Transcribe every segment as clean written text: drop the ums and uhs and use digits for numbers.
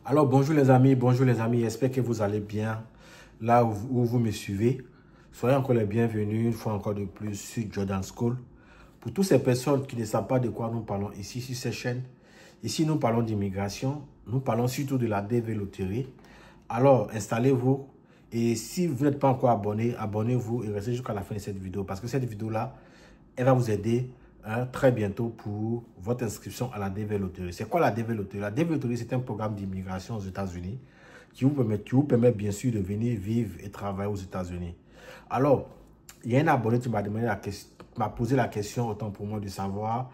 Alors bonjour les amis, j'espère que vous allez bien là où vous me suivez. Soyez encore les bienvenus une fois encore de plus sur Jordan School. Pour toutes ces personnes qui ne savent pas de quoi nous parlons ici sur cette chaîne, ici nous parlons d'immigration, nous parlons surtout de la DV Loterie. Alors installez-vous et si vous n'êtes pas encore abonné, abonnez-vous et restez jusqu'à la fin de cette vidéo parce que cette vidéo-là, elle va vous aider très bientôt pour votre inscription à la DV Loterie. C'est quoi la DV Loterie? La DV Loterie, c'est un programme d'immigration aux États-Unis qui vous permet bien sûr de venir vivre et travailler aux États-Unis. Alors, il y a un abonné qui m'a posé la question, autant pour moi, de savoir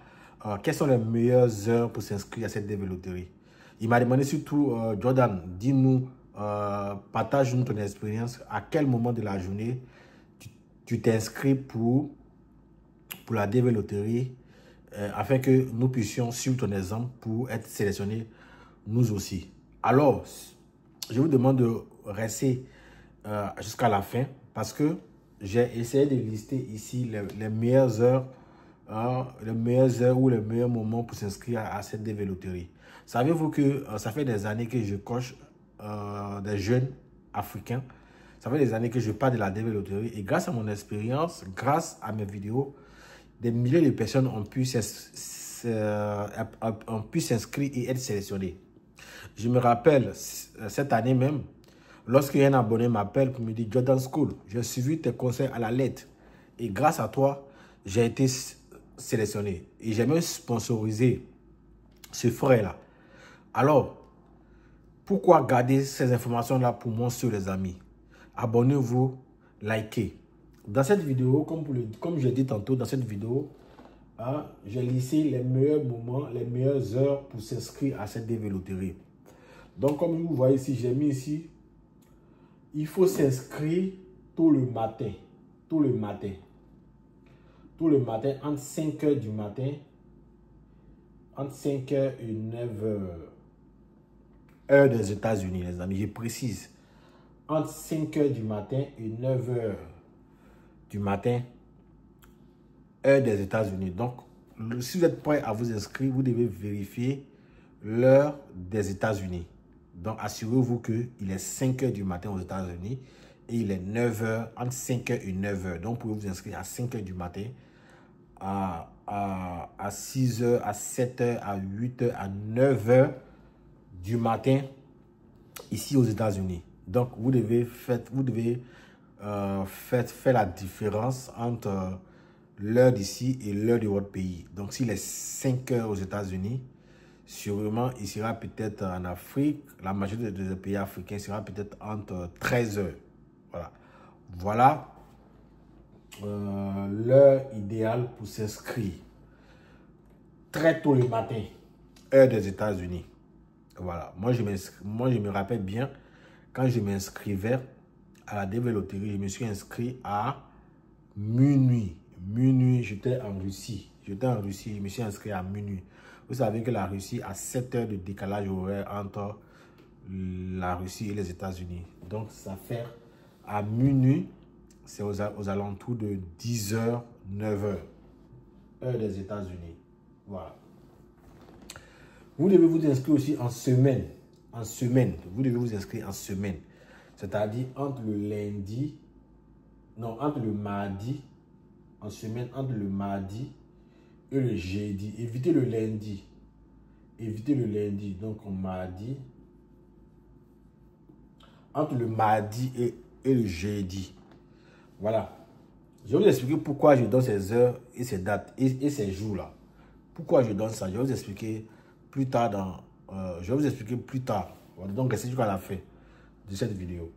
quelles sont les meilleures heures pour s'inscrire à cette DV Loterie. Il m'a demandé surtout, Jordan, dis-nous, partage-nous ton expérience, à quel moment de la journée tu t'inscris pour la DV Loterie afin que nous puissions suivre ton exemple pour être sélectionnés nous aussi. Alors, je vous demande de rester jusqu'à la fin parce que j'ai essayé de lister ici les meilleures heures, ou les meilleurs moments pour s'inscrire à cette DV Loterie. Savez-vous que ça fait des années que je coach des jeunes africains. Ça fait des années que je parle de la DV Loterie et grâce à mon expérience, grâce à mes vidéos, des milliers de personnes ont pu s'inscrire et être sélectionnées. Je me rappelle, cette année même, lorsqu'un abonné m'appelle pour me dire « Jordan School, j'ai suivi tes conseils à la lettre et grâce à toi, j'ai été sélectionné. » Et j'ai même sponsorisé ce frère-là. Alors, pourquoi garder ces informations-là pour moi sur les amis? Abonnez-vous, likez. Dans cette vidéo, comme je l'ai dit tantôt, dans cette vidéo, j'ai listé les meilleurs moments, les meilleures heures pour s'inscrire à cette DV Loterie. Donc, comme vous voyez ici, j'ai mis ici, il faut s'inscrire tôt le matin. Tôt le matin. Tôt le matin, entre 5 h du matin, entre 5 h et 9 h. Heure des États-Unis, les amis, je précise. Entre 5 h du matin et 9 h du matin, heure des États-Unis. Donc, si vous êtes prêt à vous inscrire, vous devez vérifier l'heure des États-Unis. Donc, assurez-vous qu'il est 5 h du matin aux États-Unis et il est 9 h, entre 5 h et 9 h. Donc, vous pouvez vous inscrire à 5 h du matin, à 6 h, à 7 h, à 8 h, à 9 h du matin ici aux États-Unis. Donc, vous devez faire la différence entre l'heure d'ici et l'heure de votre pays. Donc, s'il est 5 h aux États-Unis, sûrement, il sera peut-être en Afrique. La majorité des pays africains sera peut-être entre 13 h. Voilà. Voilà l'heure idéale pour s'inscrire. Très tôt le matin, heure des États-Unis. Voilà. Moi, je me rappelle bien, quand je m'inscrivais à la DV Loterie, je me suis inscrit à minuit. Minuit, j'étais en Russie. Je me suis inscrit à minuit. Vous savez que la Russie a 7 heures de décalage horaire entre la Russie et les États-Unis. Donc, ça fait à minuit, c'est aux alentours de 10 h, 9 h. Heure des États-Unis. Voilà. Vous devez vous inscrire aussi en semaine. En semaine. Vous devez vous inscrire en semaine. C'est-à-dire entre le mardi, en semaine, entre le mardi et le jeudi. Évitez le lundi. Évitez le lundi. Donc, on mardi. Entre le mardi et le jeudi. Voilà. Je vais vous expliquer pourquoi je donne ces heures et ces dates et ces jours-là. Pourquoi je donne ça? Je vais vous expliquer plus tard Voilà, donc, restez jusqu'à la fin de cette vidéo.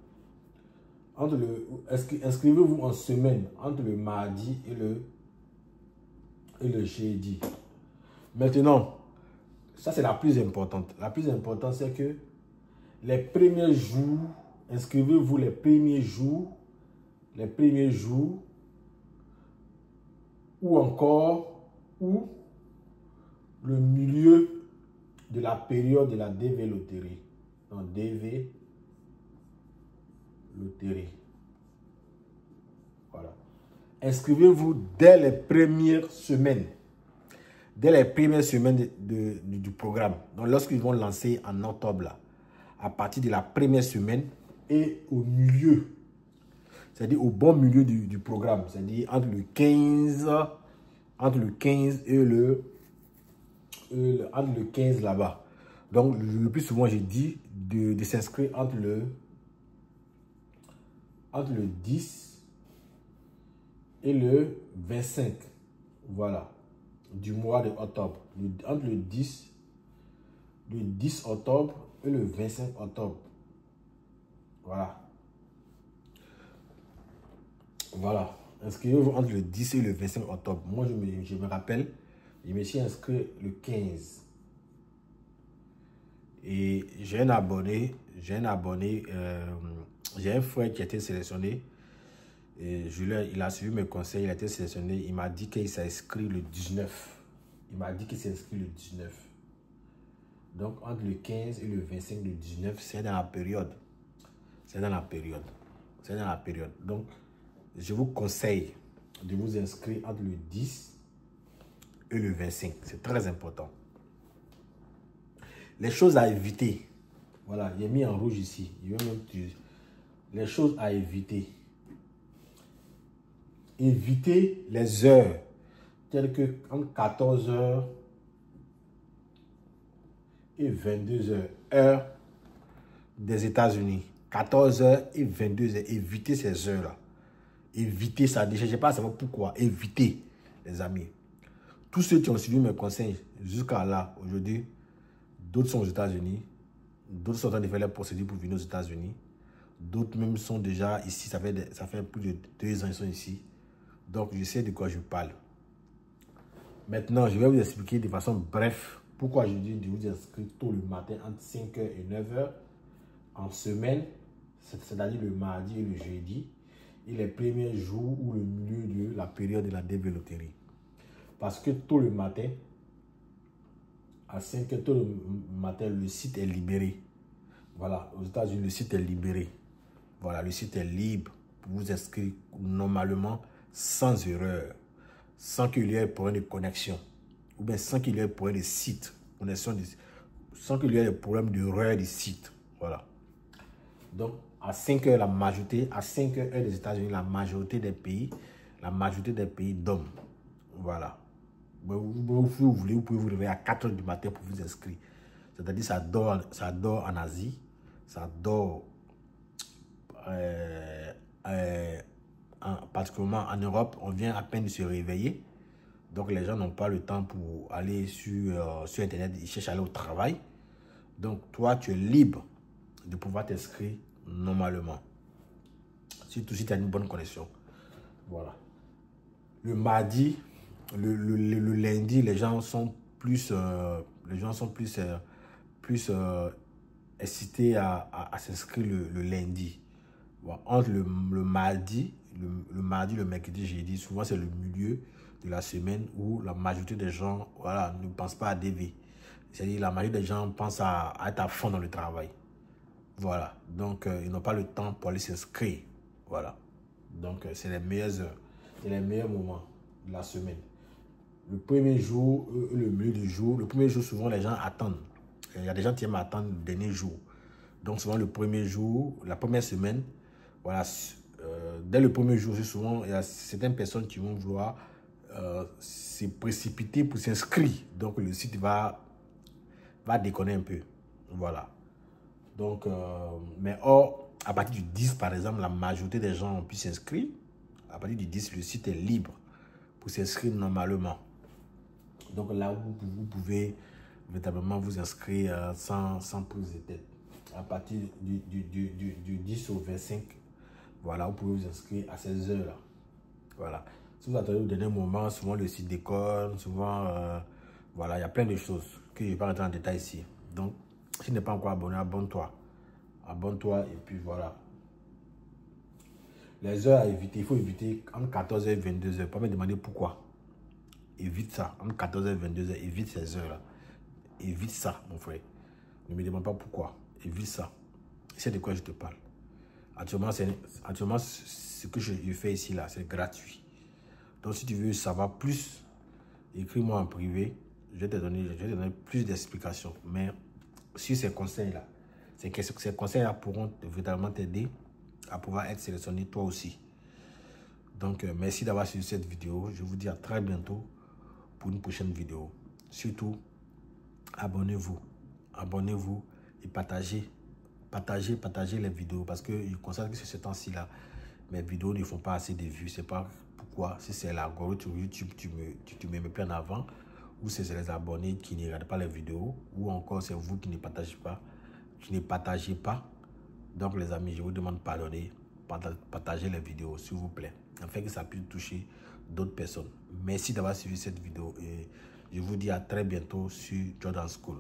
Inscrivez-vous en semaine entre le mardi et le jeudi. Maintenant, ça c'est la plus importante. La plus importante, c'est que les premiers jours, inscrivez-vous les premiers jours, ou le milieu de la période de la DV Loterie. Donc, DV Loterie. Voilà. Inscrivez-vous dès les premières semaines. Dès les premières semaines du programme. Donc, lorsqu'ils vont lancer en octobre, là. à partir de la première semaine et au milieu. C'est-à-dire au bon milieu du programme. C'est-à-dire entre le 15 et entre le 15 là-bas. Donc, le plus souvent, j'ai dit de s'inscrire entre le 10 et le 25. Voilà. Du mois d'octobre. Entre le 10 octobre et le 25 octobre. Voilà. Voilà. Inscrivez-vous entre le 10 et le 25 octobre. Moi, je me rappelle, je me suis inscrit le 15. Et j'ai un abonné, j'ai un frère qui a été sélectionné. Et il a suivi mes conseils, il a été sélectionné. Il m'a dit qu'il s'est inscrit le 19. Il m'a dit qu'il s'est inscrit le 19. Donc, entre le 15 et le 25, le 19, c'est dans la période. C'est dans la période. C'est dans la période. Donc, je vous conseille de vous inscrire entre le 10 et le 25. C'est très important. Les choses à éviter. Voilà, il est mis en rouge ici. Les choses à éviter. Évitez les heures telles que entre 14 h et 22 h, heure des États-Unis. 14 h et 22 h. Évitez ces heures-là. Évitez ça. Je ne sais pas savoir pourquoi. Évitez, les amis. Tous ceux qui ont suivi mes conseils jusqu'à là, aujourd'hui, d'autres sont aux États-Unis. D'autres sont en train de faire les procédures pour venir aux États-Unis. D'autres même sont déjà ici. Ça fait plus de 2 ans qu'ils sont ici. Donc, je sais de quoi je parle. Maintenant, je vais vous expliquer de façon bref pourquoi je dis de vous inscrire tôt le matin entre 5 h et 9 h en semaine, c'est-à-dire le mardi et le jeudi, et les premiers jours ou le milieu de la période de la développerie. Parce que tôt le matin, à 5 h tôt le matin, le site est libéré. Voilà, aux États-Unis, le site est libéré. Voilà, le site est libre pour vous inscrire normalement sans erreur, sans qu'il y ait problème de connexion, ou bien sans qu'il y ait problème de site, sans qu'il y ait problème d'erreur du site. Voilà. Donc, à 5 h la majorité, à 5 h des États-Unis, la majorité des pays dorment. Voilà. Vous voulez, vous pouvez vous réveiller à 4 h du matin pour vous inscrire. C'est-à-dire ça dort en Asie, ça dort particulièrement en Europe, on vient à peine de se réveiller. Donc les gens n'ont pas le temps pour aller sur Internet, ils cherchent à aller au travail. Donc toi, tu es libre de pouvoir t'inscrire normalement. Surtout si tu as une bonne connexion. Voilà. Le mardi, le lundi, les gens sont plus incités à s'inscrire le lundi. Bon, entre le mardi, le mercredi, jeudi, souvent c'est le milieu de la semaine où la majorité des gens, voilà, ne pensent pas à DV. C'est-à-dire la majorité des gens pensent à être à fond dans le travail. Voilà. Donc, ils n'ont pas le temps pour aller s'inscrire. Voilà. Donc, c'est les meilleures heures. C'est les meilleurs moments de la semaine. Le premier jour, le milieu du jour, le premier jour, souvent, les gens attendent. Il y a des gens qui aiment attendre le dernier jour. Donc, souvent, le premier jour, la première semaine, voilà, dès le premier jour, souvent, il y a certaines personnes qui vont vouloir se précipiter pour s'inscrire. Donc, le site va déconner un peu. Voilà. Donc, mais or, à partir du 10, par exemple, la majorité des gens ont pu s'inscrire. À partir du 10, le site est libre pour s'inscrire normalement. Donc là, vous pouvez véritablement vous inscrire sans prise de tête. À partir du 10 au 25, voilà, vous pouvez vous inscrire à ces heures-là. Voilà. Si vous attendez au dernier moment, souvent le site déconne, souvent, voilà, il y a plein de choses que je ne vais pas rentrer en détail ici. Donc, si tu n'es pas encore abonné, abonne-toi. Abonne-toi et puis voilà. Les heures à éviter, il faut éviter entre 14 h et 22 h. Pas me demander pourquoi. Évite ça. Entre 14 h et 22 h, évite ces heures-là. Évite ça, mon frère. Ne me demande pas pourquoi. Évite ça. C'est de quoi je te parle. Actuellement, ce que je fais ici, là, c'est gratuit. Donc, si tu veux savoir plus, écris-moi en privé. Je vais te donner plus d'explications. Mais sur ces conseils-là, Ces conseils-là pourront véritablement t'aider à pouvoir être sélectionné toi aussi. Donc, merci d'avoir suivi cette vidéo. Je vous dis à très bientôt pour une prochaine vidéo. Surtout, abonnez-vous. Abonnez-vous et partagez les vidéos parce que je constate que ce temps-ci là, mes vidéos ne font pas assez de vues. C'est pas pourquoi. Si c'est l'algorithme YouTube, tu me mets plus en avant, ou c'est les abonnés qui ne regardent pas les vidéos, ou encore c'est vous qui ne partagez pas. Donc les amis, je vous demande de pardonner, partagez les vidéos s'il vous plaît, afin que ça puisse toucher d'autres personnes. Merci d'avoir suivi cette vidéo et je vous dis à très bientôt sur Jordan School.